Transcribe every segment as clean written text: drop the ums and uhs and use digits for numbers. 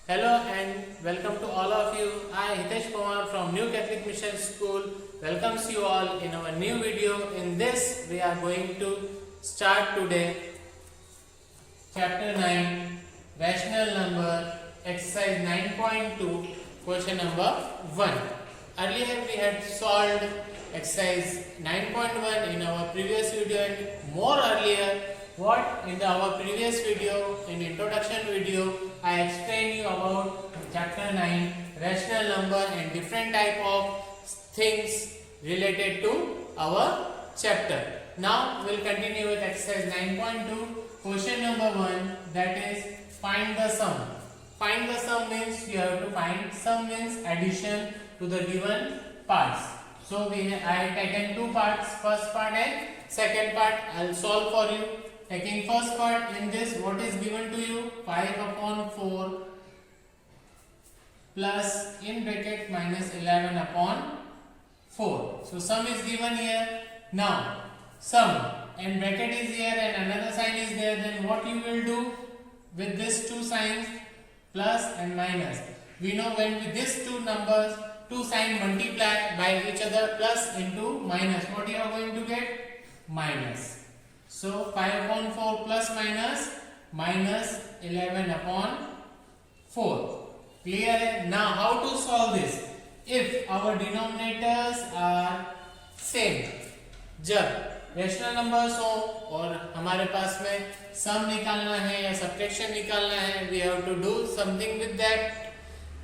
Hello and welcome to all of you. I Hitesh Pawar from New Catholic Mission School welcomes you all in our new video. In this we are going to start today chapter 9 rational number exercise 9.2 question number 1. Earlier we had solved exercise 9.1 in our previous video and more earlier what in our previous video, in introduction video, I explained you about chapter 9 rational number and different type of things related to our chapter. Now we will continue with exercise 9.2 question number 1, that is find the sum. Find the sum means you have to find sum means addition to the given parts. So I have taken two parts, first part and second part. I will solve for you. Taking first part, in this what is given to you? 5 upon 4 plus in bracket minus 11 upon 4. So sum is given here. Now sum and bracket is here and another sign is there. Then what you will do with these two signs, plus and minus? We know when with these two numbers, two signs multiply by each other, plus into minus, what you are going to get? Minus. So 5 upon 4 plus minus 11 upon 4. Clear? Now how to solve this? If our denominators are same, जब rational numbers हो और हमारे पास में सम निकालना है या subtraction निकालना है, we have to do something with that.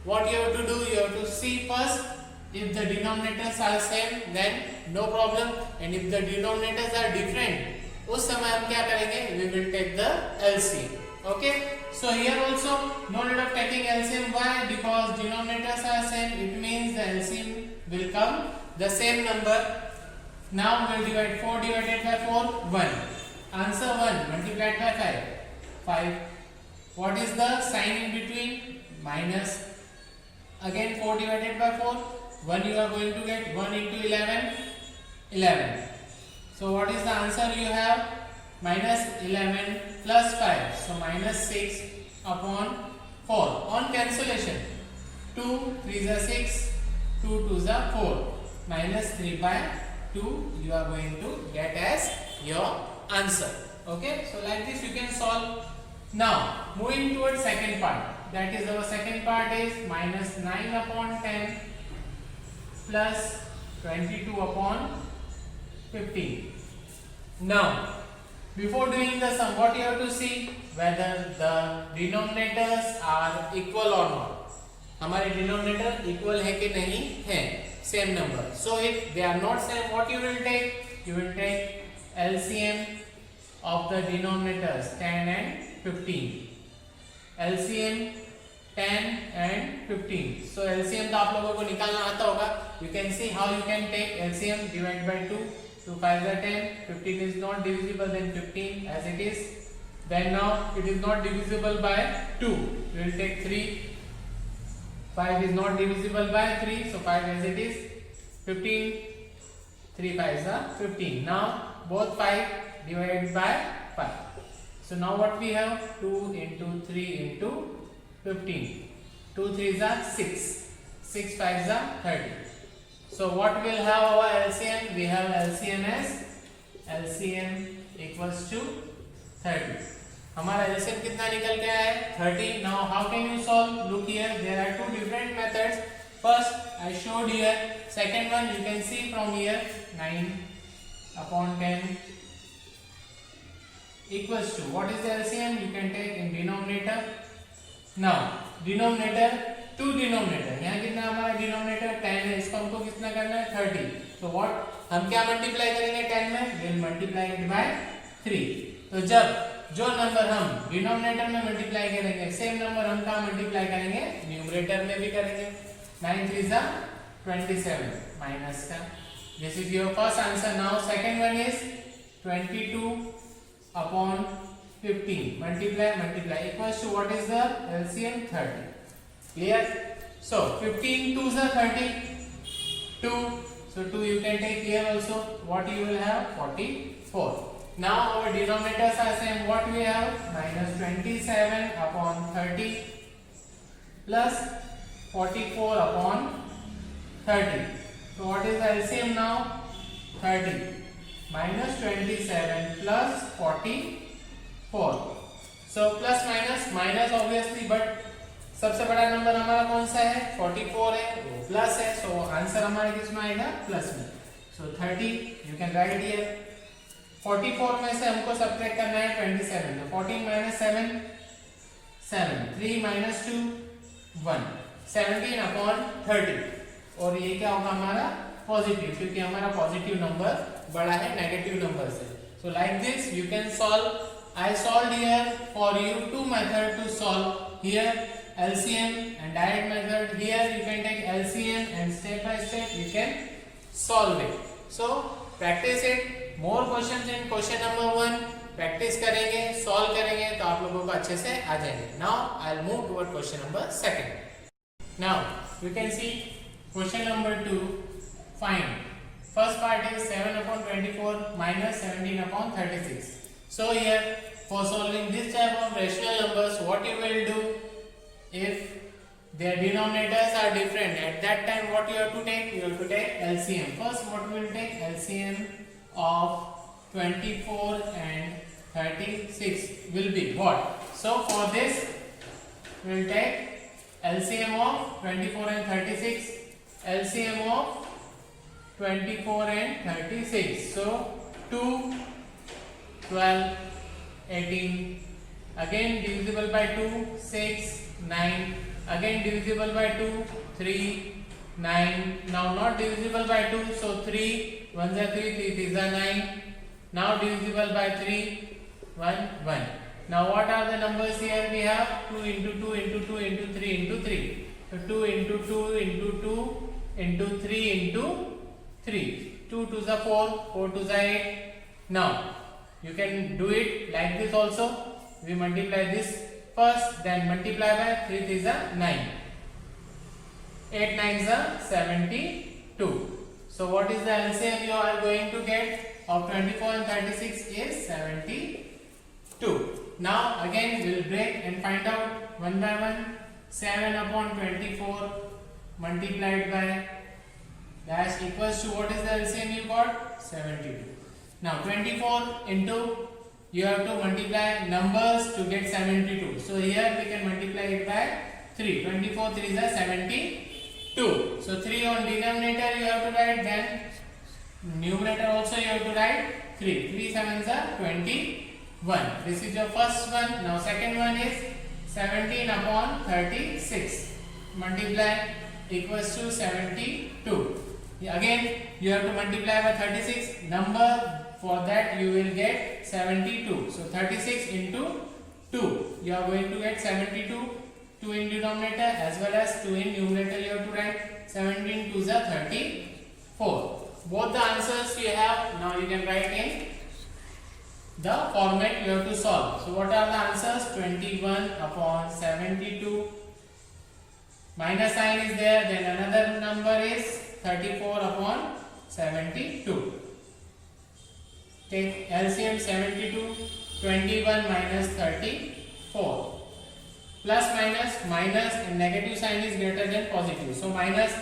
What you have to do? You have to see first if the denominators are same, then no problem, and if the denominators are different, उस समय हम क्या करेंगे? We will take the LCM. Okay. So here also no need of taking LCM. Why? Because denominators are same. It means the LCM will come the same number. Now we will divide 4 divided by 4, 1. Answer 1 multiplied by 5, 5. What is the sign in between? Minus. Again 4 divided by 4, 1 you are going to get. 1 into 11, 11. So what is the answer you have? Minus 11 plus 5. So minus 6 upon 4. On cancellation, 2 3s are 6, 2 2s are 4. Minus 3 by 2 you are going to get as your answer. Okay. So like this you can solve. Now moving towards second part. That is our second part is minus 9 upon 10 plus 22 upon 15. Now, before doing the sum, what you have to see? Whether the denominators are equal or not. हमारे denominator equal है कि नहीं है, same number. So if they are not same, what you will take? You will take LCM of the denominators 10 and 15. LCM 10 and 15. So LCM तो आप लोगों को निकालना आता होगा. You can see how you can take LCM. Divide by 2. 2 5 are 10. 15 is not divisible, then 15 as it is. Then now it is not divisible by 2. We will take 3. 5 is not divisible by 3. So 5 as it is. 15. 3 5s are 15. Now both 5 divided by 5. So now what we have? 2 into 3 into 15. 2 3s are 6. 6 5s are 30. So what will have our LCM? We have LCM as LCM equals to 30. हमारा LCM कितना निकल के आया है? 30. Now how can you solve? Look here, there are two different methods. First I showed here. Second one you can see from here. 9 upon 10 equals to, what is the LCM? You can take in denominator. Now denominator, to denominator, यहाँ कितना हमारा denominator 10 है, इसको हमको कितना करना है? 30. तो व्हाट हम क्या मल्टीप्लाई करेंगे 10 में? Will multiply it by 3. तो जब जो नंबर हम डिनोमिनेटर में मल्टीप्लाई करेंगे, सेम नंबर हम कहाँ मल्टीप्लाई करेंगे? न्यूमरेटर में भी करेंगे. 9 3s are 27 माइनस का. This is your first answer. Now second one is 22 upon 15 multiply equals to, what is the LCM? 30. Clear? So 15 2s are 30. 2. So 2 you can take here also. What you will have? 44. Now our denominators are same. What we have? Minus 27 upon 30 plus 44 upon 30. So what is the LCM now? 30 minus 27 plus 44. So plus minus obviously, but सबसे बड़ा number हमारा कौन सा है? 44 है, वो plus है, so answer हमारे किस में आएगा? प्लस में. सो 30 यू कैन राइट हियर. 44 में से हमको सब्ट्रैक्ट करना है 27. तो 14 minus 7 7, 3 minus 2 1, 17 upon 30. और ये क्या होगा हमारा? पॉजिटिव, क्योंकि हमारा पॉजिटिव नंबर बड़ा है नेगेटिव नंबर से. So like this you can solve. I solved here for you two methods to solve. Here LCM and direct method. Here you can take LCM and step by step you can solve it. So practice it. More questions in question number 1. Practice करेंगे, solve करेंगे तो आप लोगों को अच्छे से आ जाएंगे. Now I'll move toward question number 2. Now you can see question number 2. Find. First part is 7 upon 24 minus 17 upon 36. So here for solving this type of rational numbers, what you will do, if their denominators are different, at that time what you have to take? You have to take LCM. First what we will take? LCM of 24 and 36 will be what? So for this we will take LCM of 24 and 36. LCM of 24 and 36. So 2, 12, 18, again divisible by 2, 6, 9, again divisible by 2, 3, 9, now not divisible by 2, so 3, 1 is 3, 3 is 9, now divisible by 3, 1, 1. Now what are the numbers here? We have 2 into 2 into 2 into 3 into 3. So 2 into 2 into 2 into 3 into 3. 2 to the 4, 4 to the 8. Now you can do it like this also. We multiply this first, then multiply by 3 is a 9. 8 9 is a 72. So what is the LCM you are going to get of 24 and 36 is 72. Now again we will break and find out one by one. 7 upon 24 multiplied by dash equals to what is the LCM you got? 72. Now 24 into, you have to multiply numbers to get 72. So here we can multiply it by 3. 24 3 is a 72. So 3 on denominator you have to write, then numerator also you have to write 3. 3 7 is a 21. This is your first one. Now second one is 17 upon 36. Multiply equals to 72. Again you have to multiply by 36. Number for that you will get 72. So 36 into 2. You are going to get 72. 2 in denominator as well as 2 in numerator you have to write. 17 to the 34. Both the answers you have. Now you can write in the format you have to solve. So what are the answers? 21 upon 72. Minus sign is there. Then another number is 34 upon 72. Take LCM 72, 21 minus 34. Plus minus and negative sign is greater than positive. So minus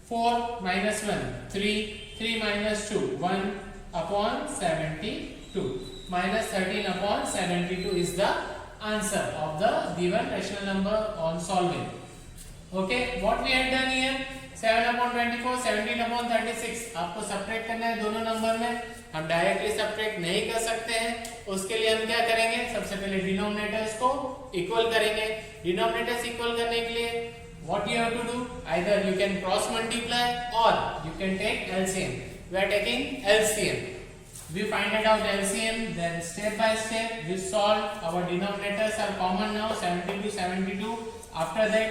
4 minus 1, 3, 3 minus 2, 1 upon 72. Minus 13 upon 72 is the answer of the given rational number on solving. Okay, what we have done here? 7 upon 24, 17 upon 36. आपको subtract करना है दोनों number में. हम directly subtract नहीं कर सकते हैं. उसके लिए हम क्या करेंगे? सबसे पहले डिनोमिनेटर्स को इक्वल करेंगे. डिनोमिनेटर्स इक्वल करने के लिए what you have to do? Either you can cross multiply or you can take LCM. We are taking LCM. We find out LCM, then step by step we solve. Our denominators are common now, 17 to 72. After that,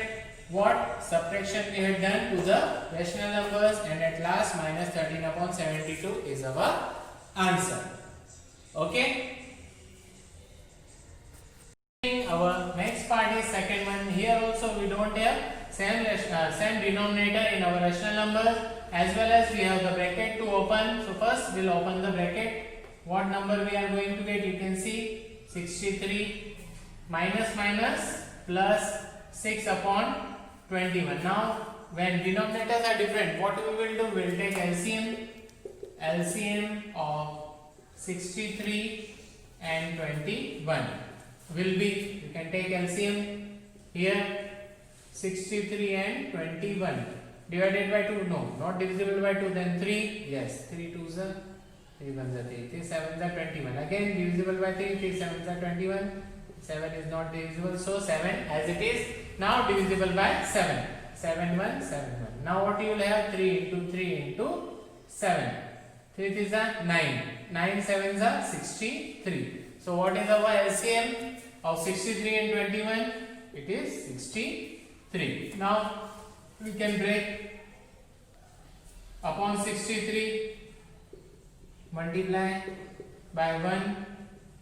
what subtraction we had done to the rational numbers, and at last minus 13 upon 72 is our answer. Okay. Our next part is second one. Here also we don't have same denominator in our rational numbers, as well as we have the bracket to open. So first we'll open the bracket. What number we are going to get? You can see 63 minus plus 6 upon 21. Now when denominators are different, what we will do, we will take LCM of 63 and 21 will be, you can take LCM here, 63 and 21 divided by 2, no, not divisible by 2, then 3, yes, 3 2s are 3 1s are 3, 3 7s are 21, again divisible by 3, 3 7s are 21, 7 is not divisible, so 7 as it is. Now divisible by 7, 7 1 7 1. Now what you will have, 3 into 3 into 7, 3 3s are 9, 9 7s are 63. So what is our LCM of 63 and 21? It is 63. Now we can break upon 63, multiply by 1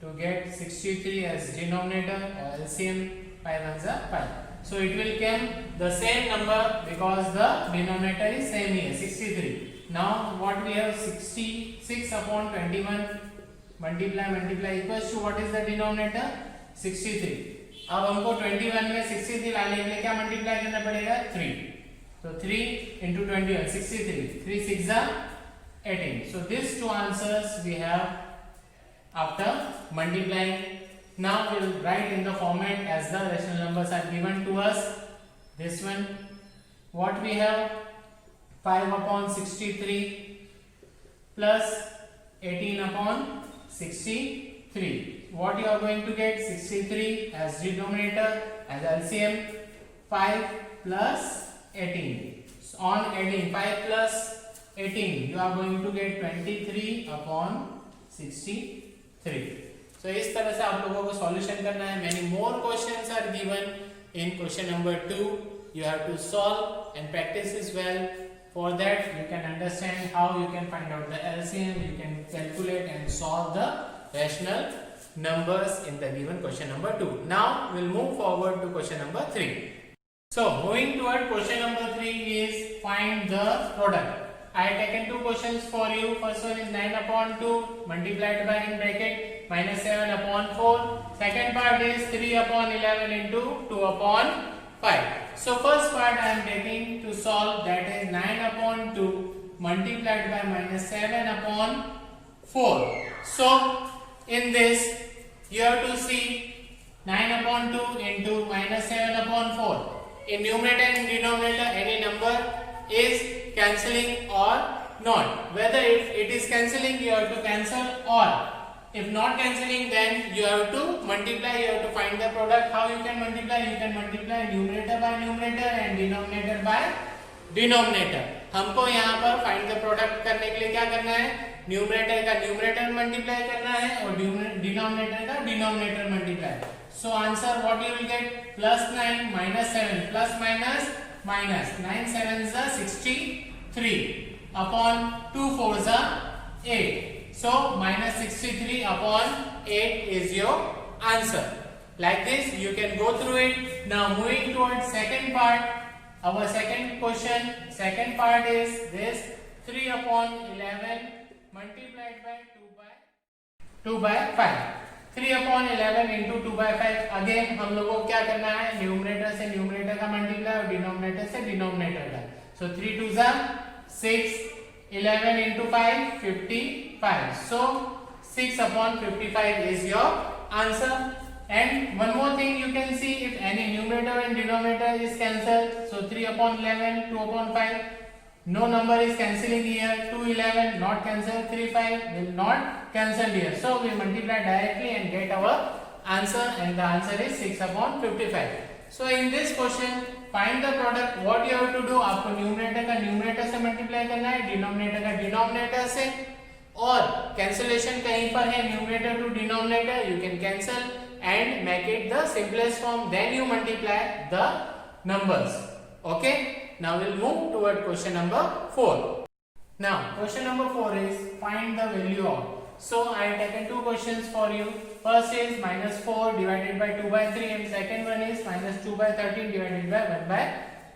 to get 63 as denominator, or LCM 5 1s are 5. So it will come the same number because the denominator is same here, 63. Now what we have, 66 upon 21 multiply equals to what is the denominator, 63. अब हमको 21 में 63 लाने के लिए क्या multiply करना पड़ेगा, 3. So 3 into 21, 63. 3 6 are 18. So these two answers we have after multiplying. Now we will write in the format as the rational numbers are given to us. This one, what we have, 5 upon 63 plus 18 upon 63. What you are going to get, 63 as denominator, as LCM, 5 plus 18. So on adding 5 plus 18, you are going to get 23 upon 63. So इस तरह से आप लोगों को solution करना है. Many more questions are given in question number 2. You have to solve and practice as well. For that you can understand how you can find out the LCM, you can calculate and solve the rational numbers in the given question number 2. Now we'll move forward to question number 3. So moving toward question number 3 is find the product. I have taken two questions for you. First one is 9 upon 2 multiplied by in bracket minus 7 upon 4. Second part is 3 upon 11 into 2 upon 5. So first part I am taking to solve, that is 9 upon 2 multiplied by minus 7 upon 4. So in this you have to see 9 upon 2 into minus 7 upon 4. In numerator and denominator any number is cancelling or not. Whether if it is cancelling you have to cancel, or if not cancelling then you have to multiply, you have to find the product. How you can multiply? You can multiply numerator by numerator and denominator by denominator. हमको यहाँ पर find the product करने के लिए क्या करना है, numerator का न्यूमरेटर मल्टीप्लाई करना है और डिनोमिनेटर का denominator multiply. So answer what you will get, plus 9 minus 7 plus minus minus 9 7s are 63 upon 2 4s are 8. So minus 63 upon 8 is your answer. Like this you can go through it. Now moving towards second part, our second question, second part is this 3 upon 11 multiplied by 2 by 5. 3 upon 11 into 2 by 5. Again हम लोगों को क्या करना है, numerator से numerator का multiply और denominator से डिनोमिनेटर का. So 3 2s are 6, 11 into 5 55. So 6 upon 55 is your answer. And one more thing you can see, if any numerator and denominator is cancelled, so 3 upon 11, 2 upon 5, no number is cancelling here. 2 11 not cancelled, 3 5 will not cancel here. So we multiply directly and get our answer, and the answer is 6 upon 55. So in this question find the product. What you have to do, आपको numerator का numerator से multiply करना है, denominator का denominator से, और cancellation कहीं पर है numerator to denominator, you can cancel and make it the simplest form, then you multiply the numbers. Okay, now we'll move toward question number 4. Now question number 4 is find the value of. So I have taken two questions for you. First is minus 4 divided by 2 by 3, and second one is minus 2 by 13 divided by 1 by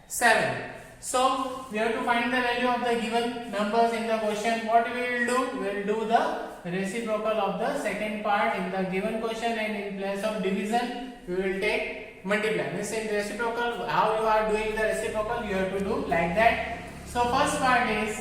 7. So we have to find the value of the given numbers in the question. What we will do, we will do the reciprocal of the second part in the given question, and in place of division we will take multiply. Means in reciprocal, how you are doing the reciprocal, you have to do like that. So first part is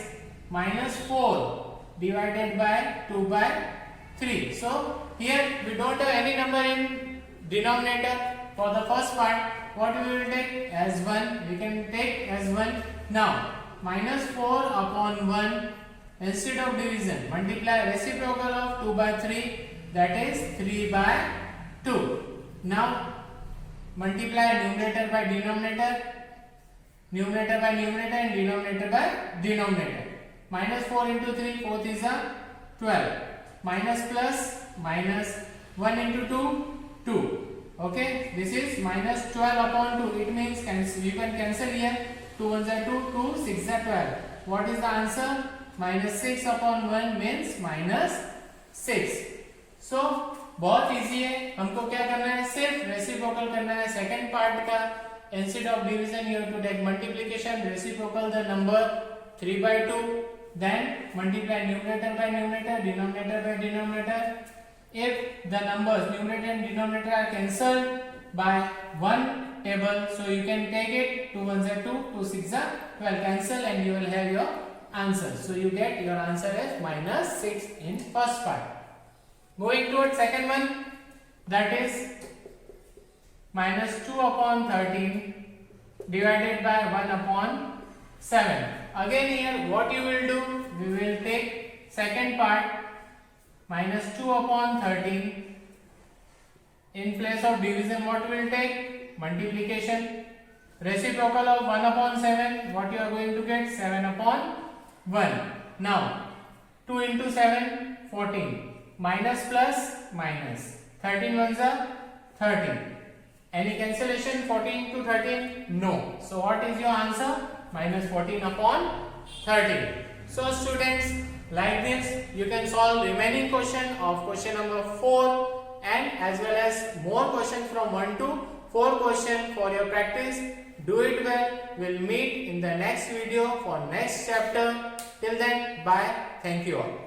minus 4 divided by 2 by 3. So here we don't have any number in denominator. For the first part, what we will take as 1, we can take as 1. Now minus 4 upon 1, instead of division, multiply reciprocal of 2 by 3, that is 3 by 2. Now multiply numerator by denominator, numerator by numerator and denominator by denominator. Minus 4 into 3, 4 is a 12. Minus plus minus 1 into 2, 2. Okay, this is minus 12 upon 2. It means you can cancel here. 2 ones are 2, 2, 6 are 12. What is the answer? Minus 6 upon 1 means minus 6. So बहुत easy है. हमको क्या करना है? सिर्फ reciprocal करना है. Second part का instead of division you have to take multiplication, reciprocal the number 3 by 2, then multiply numerator by numerator, denominator by denominator. If the numbers numerator and denominator are cancelled by one table, so you can take it. 2 ones are 2, 2 6 are 12. Cancel and you will have your answer. So you get your answer as minus 6 in first part. Moving towards second one, that is minus 2 upon 13 divided by 1 upon 7. Again here what you will do, we will take second part, minus 2 upon 13. In place of division, what will take? Multiplication. Reciprocal of 1 upon 7, what you are going to get? 7 upon 1. Now 2 into 7, 14. Minus plus minus. 13 ones are 30. Any cancellation? 14 to 13? No. So what is your answer? Minus 14 upon 13. So students, like this you can solve remaining question of question number 4 and as well as more questions from 1 to 4 question for your practice. Do it well. We'll meet in the next video for next chapter. Till then, bye. Thank you all.